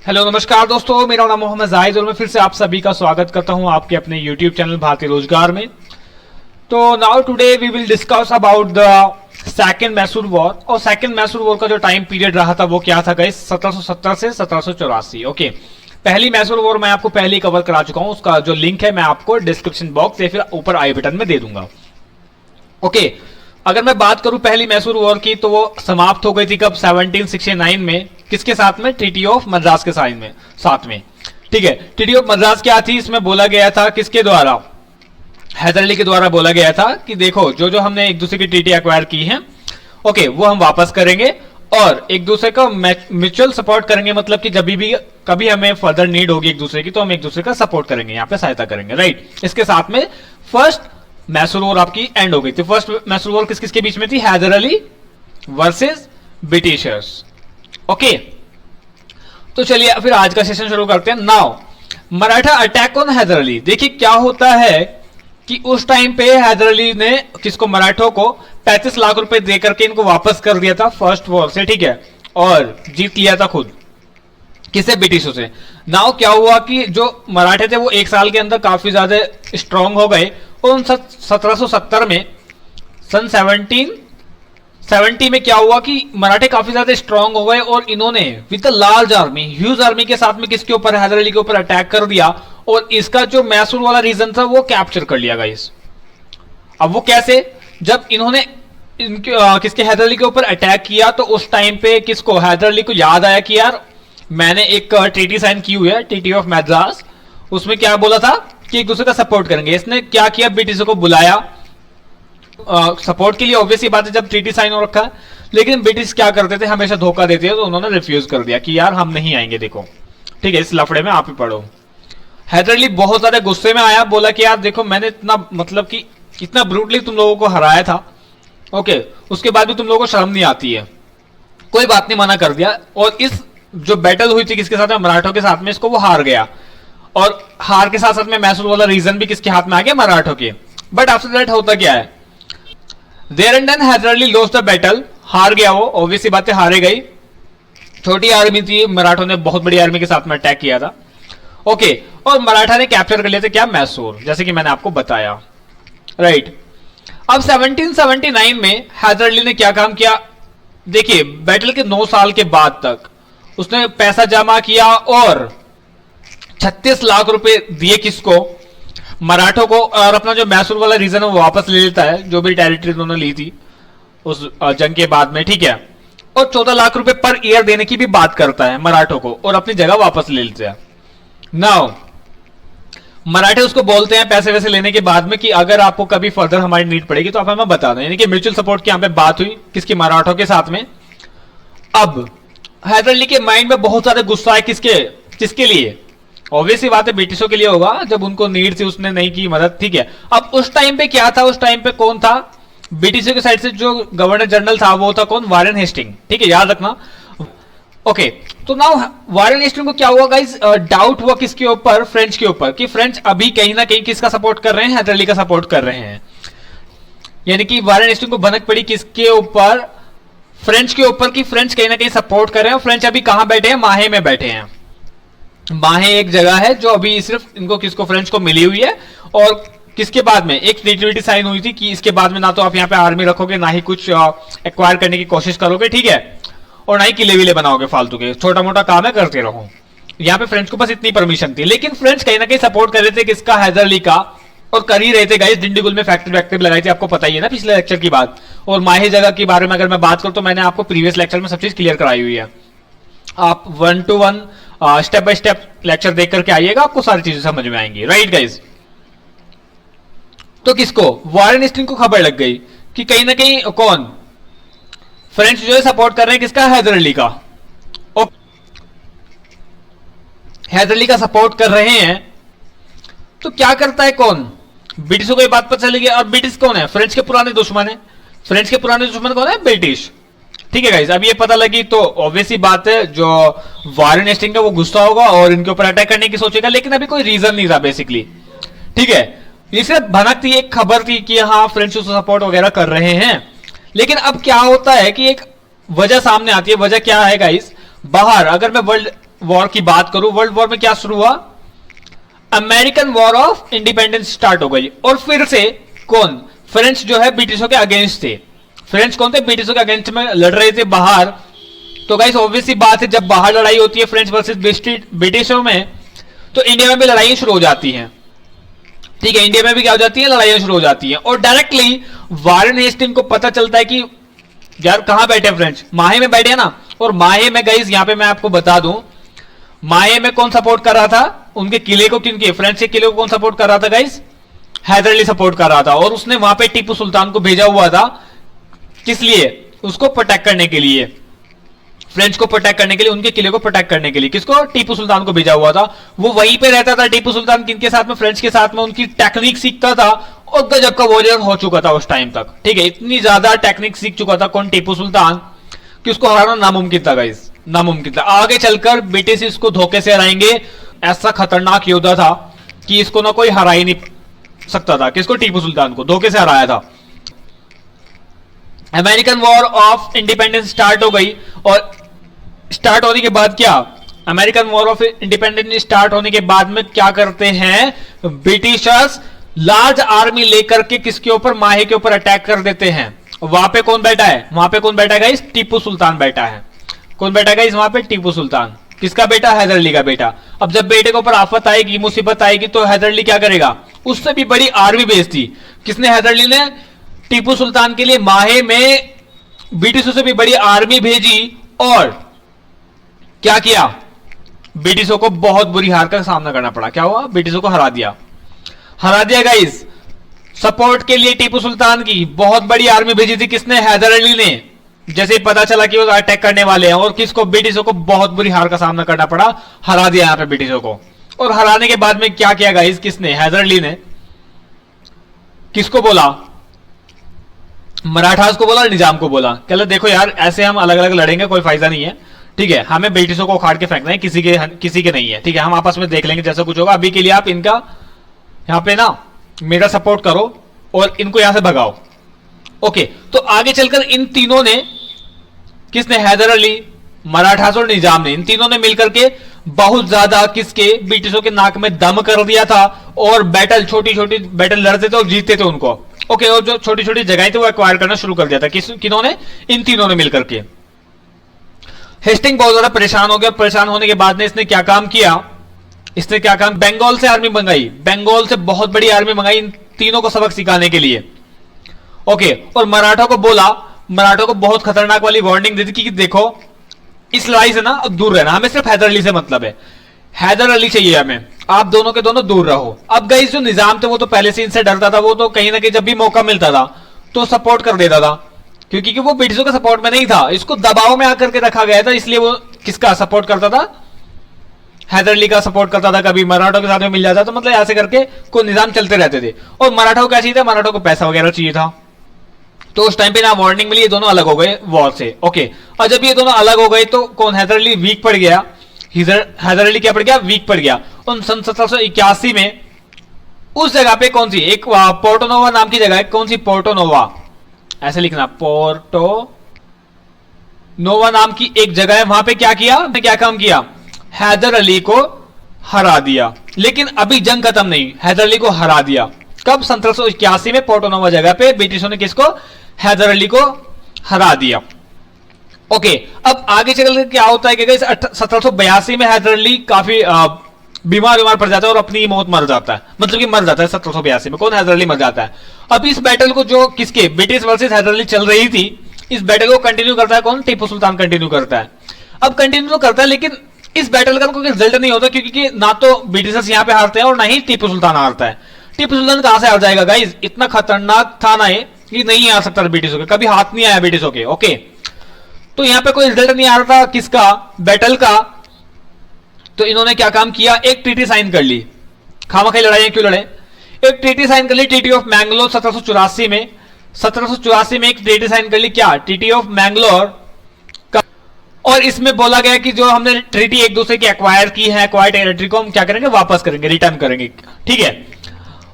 Hello नमस्कार दोस्तों, मेरा नाम मोहम्मद जाहिद और मैं फिर से आप सभी का स्वागत करता हूं आपके अपने यूट्यूब चैनल भारतीय रोजगार में। तो now today we will discuss about the second Mysore war. और सेकंड मैसूर वॉर का जो टाइम पीरियड रहा था वो क्या था गाइस, 1770 से 1784। ओके, पहली मैसूर वॉर मैं आपको पहले ही कवर करा चुका हूं, उसका जो लिंक है मैं आपको डिस्क्रिप्शन बॉक्स या फिर ऊपर आई बटन में दे दूंगा। ओके, अगर मैं बात करूं पहली मैसूर वॉर की तो वो समाप्त हो गई थी कब, 1769 में। किसके साथ में? ट्रीटी ऑफ मद्रास के साथ में। ठीक है, ट्रीटी ऑफ मद्रास क्या थी, इसमें बोला गया था किसके द्वारा? हैदर अली के द्वारा बोला गया था कि देखो जो जो हमने एक दूसरे की ट्रीटी एक्वायर की है, ओके, वो हम वापस करेंगे और एक दूसरे का म्यूचुअल सपोर्ट करेंगे। मतलब कि जब भी कभी हमें फर्दर नीड होगी एक दूसरे की तो हम एक दूसरे का सपोर्ट करेंगे, यहाँ पे सहायता करेंगे, राइट। इसके साथ में फर्स्ट मैसूर वॉर आपकी एंड हो गई थी। फर्स्ट मैसूर वॉर किस किसके बीच में थी? Hyder Ali versus Britishers. Okay, तो चलिए फिर आज का सेशन शुरू करते हैं। Now Maratha attack on Hyder Ali. देखिए क्या होता है कि उस टाइम पे हैदर अली ने किसको, मराठों को 35 लाख रुपए देकर के इनको वापस कर दिया था फर्स्ट वॉर से, ठीक है, और जीत लिया था खुद। किसे? ब्रिटिशों से। नाउ क्या हुआ कि जो मराठे थे वो एक साल के अंदर काफी ज्यादा स्ट्रांग हो गए और 1770 में, सन 1770 में क्या हुआ कि मराठे काफी ज्यादा स्ट्रांग हो गए और इन्होंने with the large army, huge army के साथ में किसके ऊपर? हैदर अली के ऊपर अटैक कर दिया और इसका जो मैसूर वाला रीजन था वो कैप्चर कर लिया गाइस। अब वो कैसे? जब इन्होंने किसके, हैदर अली के ऊपर अटैक किया तो उस टाइम पे किसको, हैदर अली को याद आया कि यार मैंने एक ट्रीटी साइन की हुई है, ट्रीटी ऑफ मैद्रास। उसमें क्या बोला था कि एक दूसरे का सपोर्ट करेंगे। इसने क्या किया, ब्रिटिशों को बुलाया सपोर्ट के लिए। ऑब्वियसली बात है जब ट्रीटी साइन हो रखा है, लेकिन ब्रिटिश क्या करते थे, हमेशा धोखा देते थे, तो उन्होंने रिफ्यूज कर दिया कि यार हम नहीं आएंगे, देखो ठीक है, इस लफड़े में आप ही पढ़ो। हैदर अली बहुत ज्यादा गुस्से में आया, बोला कि यार देखो मैंने इतना, मतलब कि इतना ब्रूटली तुम लोगों को हराया था, ओके, उसके बाद भी तुम लोगों को शर्म नहीं आती है। कोई बात नहीं, मना कर दिया। और इस जो बैटल हुई थी किसके साथ में, मराठों के साथ में, इसको वो हार गया। और हार के साथ साथ में मैसूर वाला रीजन भी किसके हाथ में आ गया? मराठों के। बट आफ्टर दैट होता क्या है, there and then Hyder Ali lost the battle. हार गया वो, ऑब्वियसली बातें हारे गई। छोटी आर्मी थी, मराठों ने बहुत बड़ी आर्मी के साथ में अटैक किया था, ओके, और मराठा ने कैप्चर कर लिया था क्या? मैसूर, जैसे कि मैंने आपको बताया, राइट। अब 1779 में हैदर अली ने क्या काम किया? देखिए बैटल के 9 साल के बाद तक उसने पैसा जमा किया और 36 लाख रुपए दिए किसको? मराठों को। और अपना जो मैसूर वाला रीजन है वो वापस ले लेता है, जो भी टेरिटरी उन्होंने ली थी उस जंग के बाद में, ठीक है। और 14 लाख रुपए पर ईयर देने की भी बात करता है मराठों को और अपनी जगह वापस ले लेते हैं। नाउ मराठे उसको बोलते हैं पैसे वैसे लेने के बाद में कि अगर आपको कभी फर्दर हमारी नीड पड़ेगी तो आप हमें बता दें। यानी कि म्यूचुअल सपोर्ट की यहां पे बात हुई किसकी? मराठों के साथ में। अब हैदर अली के माइंड में बहुत ज्यादा गुस्सा है, किसके लिए? ऑब्वियसली बात है ब्रिटिशों के लिए होगा, जब उनको नीड थी उसने नहीं की मदद, ठीक है। अब उस टाइम पे क्या था, उस टाइम पे कौन था ब्रिटिशों की साइड से? जो गवर्नर जनरल था वो था कौन? वारेन हेस्टिंग, ठीक है, याद रखना। ओके, तो नाउ वारेन हेस्टिंग को क्या हुआ गाइस, डाउट हुआ किसके ऊपर? फ्रेंच के ऊपर, कि फ्रेंच अभी कहीं ना कहीं किसका सपोर्ट कर रहे हैं? हैदर अली का सपोर्ट कर रहे हैं। यानी कि वारेन हेस्टिंग को भनक पड़ी किसके ऊपर? फ्रेंच के ऊपर, कि फ्रेंच कहीं ना कहीं सपोर्ट कर रहे हैं। फ्रेंच अभी कहां बैठे हैं? माहे में बैठे हैं। माहे एक जगह है जो अभी सिर्फ इनको किसको, फ्रेंच को मिली हुई है। और किसके बाद में एक ट्रीटी साइन हुई थी कि इसके बाद में ना तो आप यहाँ पे आर्मी रखोगे, ना ही कुछ एक्वायर करने की कोशिश करोगे, ठीक है, और ना ही किले विले बनाओगे फालतू के, छोटा मोटा काम है करते रहो। यहाँ पे फ्रेंच को बस इतनी परमिशन थी। लेकिन फ्रेंच कहीं ना कहीं सपोर्ट कर रहे थे किसका? हैदर अली का। और कर ही रहे थे गाइस, डिंडीगुल में फैक्ट्री वैक्ट्री लगाई थी, आपको पता ही है ना पिछले लेक्चर की बात। और माहे जगह के बारे में अगर मैं बात करूं तो मैंने आपको प्रीवियस लेक्चर में सब चीज क्लियर कराई हुई है। आप 1 to 1 step by step lecture देख करके आइएगा, आपको सारी चीजें समझ में आएंगी, राइट गाइस। तो किसको? वारेन हेस्टिंग को खबर लग गई कि कहीं ना कहीं कौन, फ्रेंच जो है सपोर्ट कर रहे हैं किसका? हैदर अली का। हैदर अली का सपोर्ट कर रहे हैं तो क्या करता है कौन? ब्रिटिशों को ये बात पता चली गई। और ब्रिटिश कौन है? फ्रेंच के पुराने दुश्मन है। फ्रेंच के पुराने दुश्मन कौन है? ब्रिटिश, ठीक है गाइस। अब ये पता लगी तो ऑब्वियसली बात है जो वारेन हेस्टिंग का वो गुस्सा होगा और इनके ऊपर अटैक करने की सोचेगा, लेकिन अभी कोई रीजन नहीं था बेसिकली, ठीक है। ये सिर्फ भनक थी, एक खबर थी कि हाँ फ्रेंच उसको सपोर्ट वगैरह कर रहे हैं। लेकिन अब क्या होता है कि एक वजह सामने आती है। वजह क्या है गाइस? बाहर अगर मैं वर्ल्ड वॉर की बात करूं, वर्ल्ड वॉर में क्या शुरू हुआ, American war of independence start हो गई। और फिर से कौन, फ्रेंच जो है ब्रिटिशों के अगेंस्ट थे। फ्रेंच कौन थे, ब्रिटिशों के अगेंस्ट में लड़ रहे थे बाहर। तो गाइस ऑब्वियस सी बात है, जब बाहर लड़ाई होती है फ्रेंच वर्सेस ब्रिटिशों में, तो इंडिया में भी लड़ाइयां शुरू हो जाती हैं। ठीक है, इंडिया में भी क्या हो जाती है, लड़ाइयां शुरू हो जाती हैं। और डायरेक्टली वारेन हेस्टिंग को पता चलता है कि यार कहां बैठे फ्रेंच, माहे में बैठे ना। और माहे में गाइस यहां पे मैं आपको बता दूं, माहे में कौन सपोर्ट कर रहा था उनके किले को, किनके, फ्रेंच के किले को कौन सपोर्ट कर रहा था गाइस, हैदर अली सपोर्ट कर रहा था। और उसने वहां पे टीपू सुल्तान को भेजा हुआ था, किस लिए, उसको प्रोटेक्ट करने के लिए, फ्रेंच को प्रोटेक्ट करने के लिए, उनके किले को प्रोटेक्ट करने के लिए। किसको, टीपू सुल्तान को भेजा हुआ था। वो वहीं पे रहता था टीपू सुल्तान, किनके साथ में, फ्रेंच के साथ में, उनकी टेक्निक सीखता था। और गजब का वॉरियर हो चुका था उस टाइम तक। ठीक है, इतनी ज्यादा टेक्निक सीख चुका था कौन, टीपू सुल्तान, कि उसको हराना नामुमकिन था गाइस, नामुमकिन था। आगे चलकर ब्रिटिश इसको धोखे से हराएंगे। ऐसा खतरनाक योद्धा था कि इसको ना कोई हरा ही नहीं सकता था। किसको, टीपू सुल्तान को धोखे से हराया था। American war of independence start हो गई। और स्टार्ट होने के बाद क्या, American war of independence start होने के बाद में क्या करते हैं ब्रिटिशर्स, लार्ज आर्मी लेकर के किसके ऊपर, माहे के ऊपर अटैक कर देते हैं। वहां पे कौन बैठा है, वहां पे कौन बैठा है गाइस, टीपू सुल्तान बैठा है। कौन बैठा है गाइस वहां पे, टीपू सुल्तान। किसका बेटा, हैदर अली का बेटा। अब जब बेटे के ऊपर आफत आएगी, मुसीबत आएगी, तो हैदर अली क्या करेगा, उससे भी बड़ी आर्मी भेजती। किसने, हैदर अली ने टीपू सुल्तान के लिए माहे में ब्रिटिशों से भी बड़ी आर्मी भेजी। और क्या किया, ब्रिटिशों को बहुत बुरी हार का सामना करना पड़ा। क्या हुआ, ब्रिटिशों को हरा दिया, हरा दिया गाइस। सपोर्ट के लिए टीपू सुल्तान की बहुत बड़ी आर्मी भेजी थी, किसने, हैदर अली ने। जैसे ही पता चला कि वो अटैक करने वाले हैं, और किसको, ब्रिटिशों को बहुत बुरी हार का सामना करना पड़ा, हरा दिया यहां पे ब्रिटिशों को। और हराने के बाद में क्या किया गाइस, किसने, हैदर अली ने किसको बोला, मराठास को बोला, निजाम को बोला, कहले देखो यार ऐसे हम अलग अलग लड़ेंगे, कोई फायदा नहीं है। ठीक है, हमें ब्रिटिशों को उखाड़ के फेंकना है, किसी के नहीं है। ठीक है, हम आपस में देख लेंगे जैसा कुछ होगा। अभी के लिए आप इनका यहां पे ना मेरा सपोर्ट करो और इनको यहां से भगाओ। ओके, तो आगे चलकर इन तीनों ने, किसने, हैदर अली, मराठास और निजाम ने, इन तीनों ने मिलकर के बहुत ज्यादा किसके, ब्रिटिशों के नाक में दम कर दिया था। और बैटल, छोटी छोटी बैटल लड़ते थे और जीतते थे उनको। ओके, और जो छोटी छोटी जगहें थी वो एक्वायर करना शुरू कर दिया था। किन्होंने, इन तीनों ने मिलकर के। हेस्टिंग बहुत ज्यादा परेशान हो गया। परेशान होने के बाद में इसने क्या काम किया, इसने क्या काम, बंगाल से आर्मी मंगाई, बंगाल से बहुत बड़ी आर्मी मंगाई इन तीनों को सबक सिखाने के लिए। ओके, और मराठा को बोला, मराठा को बहुत खतरनाक वाली वार्निंग दी थी कि देखो इस लड़ाई से ना दूर रहना, हमें सिर्फ हैदर अली से मतलब है, हैदर अली चाहिए हमें, आप दोनों के दोनों दूर रहो। अब गाइस जो निजाम थे वो तो पहले से इनसे डरता था, वो तो कहीं ना कहीं जब भी मौका मिलता था तो सपोर्ट कर देता था, क्योंकि वो ब्रिटिशों के सपोर्ट में नहीं था, इसको दबाव में आकर के रखा गया था, इसलिए वो किसका सपोर्ट करता था, हैदर अली का सपोर्ट करता था। कभी मराठों के साथ में मिल जाता, तो मतलब ऐसे करके कोई निजाम चलते रहते थे। और मराठों को क्या चाहिए था, मराठों को पैसा वगैरह चाहिए था। तो उस टाइम पे ना वार्निंग मिली, ये दोनों अलग हो गए वॉर से। ओके, और जब ये दोनों अलग हो गए तो कौन, हैदर अली वीक पड़ गया, हैदर अली क्या पड़ गया, वीक पड़ गया। उन सन 1781 में उस जगह पे कौन सी, एक पोर्टोनोवा नाम की जगह है, कौन सी, पोर्टोनोवा, ऐसे लिखना, पोर्टोनोवा नाम की एक जगह है, वहां पे क्या किया, क्या काम किया, हैदर अली को हरा दिया। लेकिन अभी जंग खत्म नहीं, हैदर अली को हरा दिया कब, 1781 में पोर्टोनोवा जगह पे ब्रिटिशों ने किसको, हैदर अली को हरा दिया। ओके, अब आगे चलकर क्या होता है कि 1782 में हैदर अली काफी बीमार पड़ जाता है और अपनी मौत मर जाता है, मतलब कि मर जाता है 1782 में, कौन, हैदर अली मर जाता है। अब इस बैटल को जो किसके, ब्रिटिश वर्सेस हैदर अली चल रही थी, इस बैटल को कंटिन्यू करता है कौन, टीपू सुल्तान कंटिन्यू करता है। अब कंटिन्यू तो करता है, लेकिन इस बैटल का कोई रिजल्ट नहीं होता, क्योंकि ना तो ब्रिटिशर्स यहां पे हारते हैं और ना ही टीपू सुल्तान हारता है। टिपू सुल्तान कहां से हार जाएगा गाइस, इतना खतरनाक था ना ये, नहीं आ सकता ब्रिटिशों के, कभी हाथ नहीं आया ब्रिटिशों के। ओके, तो यहां पे कोई रिजल्ट नहीं आ रहा था किसका, बैटल का। तो इन्होंने क्या काम किया, एक ट्रीटी साइन कर ली, खामखा लड़ाई क्यों लड़े, एक ट्रीटी साइन कर ली, ट्रीटी ऑफ मैंगलोर 1784 में, 1784 में एक ट्रीटी साइन कर ली, क्या, ट्रीटी ऑफ मैंगलोर। और इसमें बोला गया कि जो हमने ट्रीटी एक दूसरे की एक्वायर की है, एक्वायर टेरिटरी को हम क्या करेंगे, वापस करेंगे, रिटर्न करेंगे। ठीक है,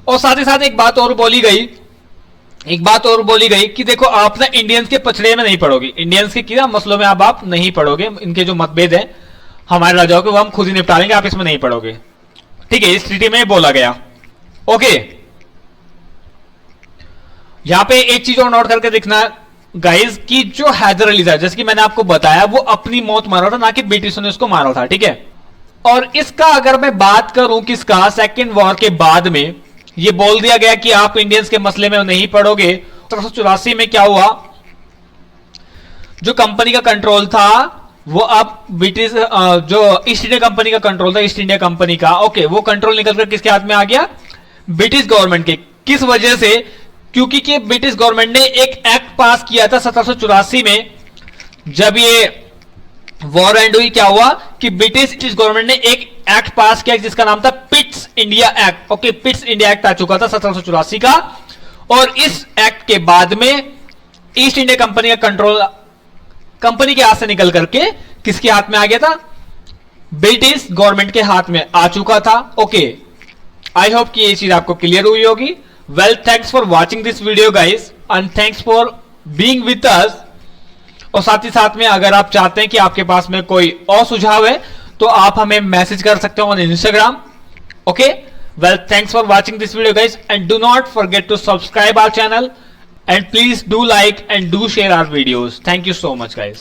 और साथ ही साथ एक बात और बोली गई कि देखो आप ना इंडियंस के पछड़े में नहीं पड़ोगे, इंडियंस के क्या मसलों में आप नहीं पड़ोगे, इनके जो मतभेद है हमारे राजाओं के वो हम खुद ही निपटा लेंगे, आप इसमें नहीं पढ़ोगे। ठीक है, इस ट्रीटी में बोला गया। ओके, यहां पे एक चीज और नोट करके देखना गाइज कि जो हैदर अली था, जैसे कि मैंने आपको बताया, वो अपनी मौत मारा था, ना कि ब्रिटिशों ने उसको मारा था। ठीक है, और इसका अगर मैं बात करूं किसका, सेकेंड वॉर के बाद में ये बोल दिया गया कि आप इंडियंस के मसले में नहीं पढ़ोगे। 1784 में क्या हुआ, जो कंपनी का कंट्रोल था वो अब ब्रिटिश, जो ईस्ट इंडिया कंपनी का कंट्रोल था, ईस्ट इंडिया कंपनी का, ओके, वो कंट्रोल निकलकर किसके हाथ में आ गया, ब्रिटिश गवर्नमेंट के। किस वजह से, क्योंकि कि ब्रिटिश गवर्नमेंट ने एक एक्ट पास किया था 1784 में। जब ये वॉर एंड हुई, क्या हुआ कि ब्रिटिश गवर्नमेंट ने एक एक्ट पास किया जिसका नाम था Pitt's India Act. Okay, Pitt's India Act आ चुका था 1784 का, और इस एक्ट के बाद में ईस्ट इंडिया कंपनी का कंट्रोल कंपनी के हाथ से निकल करके किसके हाथ में आ गया था, ब्रिटिश गवर्नमेंट के हाथ में आ चुका था। ओके, आई होप कि ये चीज आपको क्लियर हुई होगी। Well, thanks for watching this video guys, and thanks for being with us. और साथ ही साथ में अगर आप चाहते हैं कि आपके पास में कोई और सुझाव है तो आप हमें मैसेज कर सकते हो on Instagram. Okay, well, thanks for watching this video guys, and do not forget to subscribe our channel, and please do like and do share our videos. Thank you so much guys.